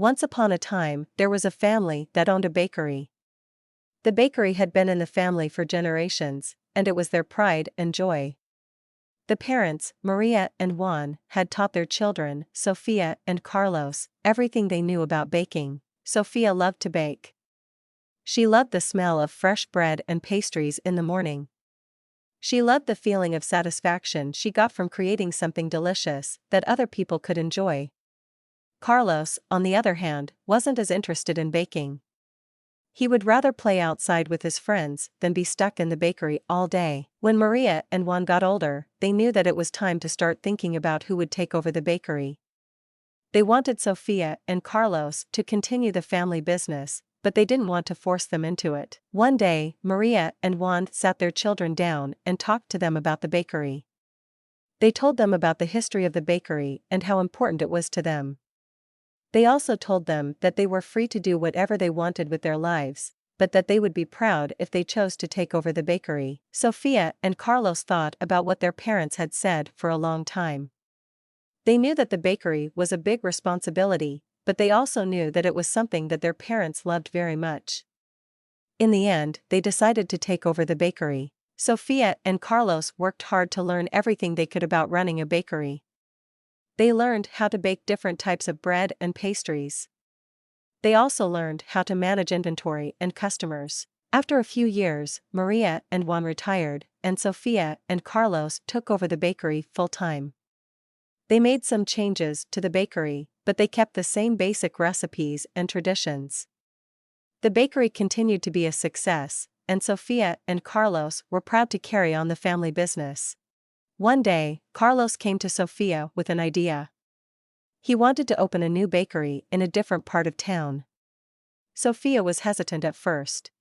Once upon a time, there was a family that owned a bakery. The bakery had been in the family for generations, and it was their pride and joy. The parents, Maria and Juan, had taught their children, Sofia and Carlos, everything they knew about baking. Sofia loved to bake. She loved the smell of fresh bread and pastries in the morning. She loved the feeling of satisfaction she got from creating something delicious that other people could enjoy. Carlos, on the other hand, wasn't as interested in baking. He would rather play outside with his friends than be stuck in the bakery all day. When Maria and Juan got older, they knew that it was time to start thinking about who would take over the bakery. They wanted Sofia and Carlos to continue the family business, but they didn't want to force them into it. One day, Maria and Juan sat their children down and talked to them about the bakery. They told them about the history of the bakery and how important it was to them. They also told them that they were free to do whatever they wanted with their lives, but that they would be proud if they chose to take over the bakery. Sofia and Carlos thought about what their parents had said for a long time. They knew that the bakery was a big responsibility, but they also knew that it was something that their parents loved very much. In the end, they decided to take over the bakery. Sofia and Carlos worked hard to learn everything they could about running a bakery. They learned how to bake different types of bread and pastries. They also learned how to manage inventory and customers. After a few years, Maria and Juan retired, and Sofia and Carlos took over the bakery full-time. They made some changes to the bakery, but they kept the same basic recipes and traditions. The bakery continued to be a success, and Sofia and Carlos were proud to carry on the family business. One day, Carlos came to Sofia with an idea. He wanted to open a new bakery in a different part of town. Sofia was hesitant at first.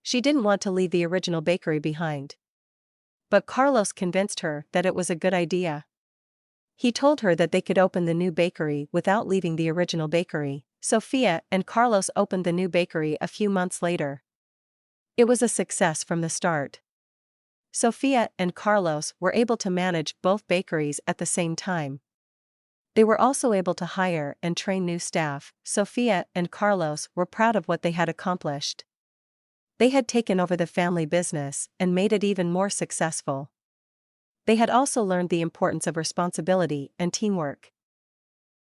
She didn't want to leave the original bakery behind. But Carlos convinced her that it was a good idea. He told her that they could open the new bakery without leaving the original bakery. Sofia and Carlos opened the new bakery a few months later. It was a success from the start. Sofia and Carlos were able to manage both bakeries at the same time. They were also able to hire and train new staff. Sofia and Carlos were proud of what they had accomplished. They had taken over the family business and made it even more successful. They had also learned the importance of responsibility and teamwork.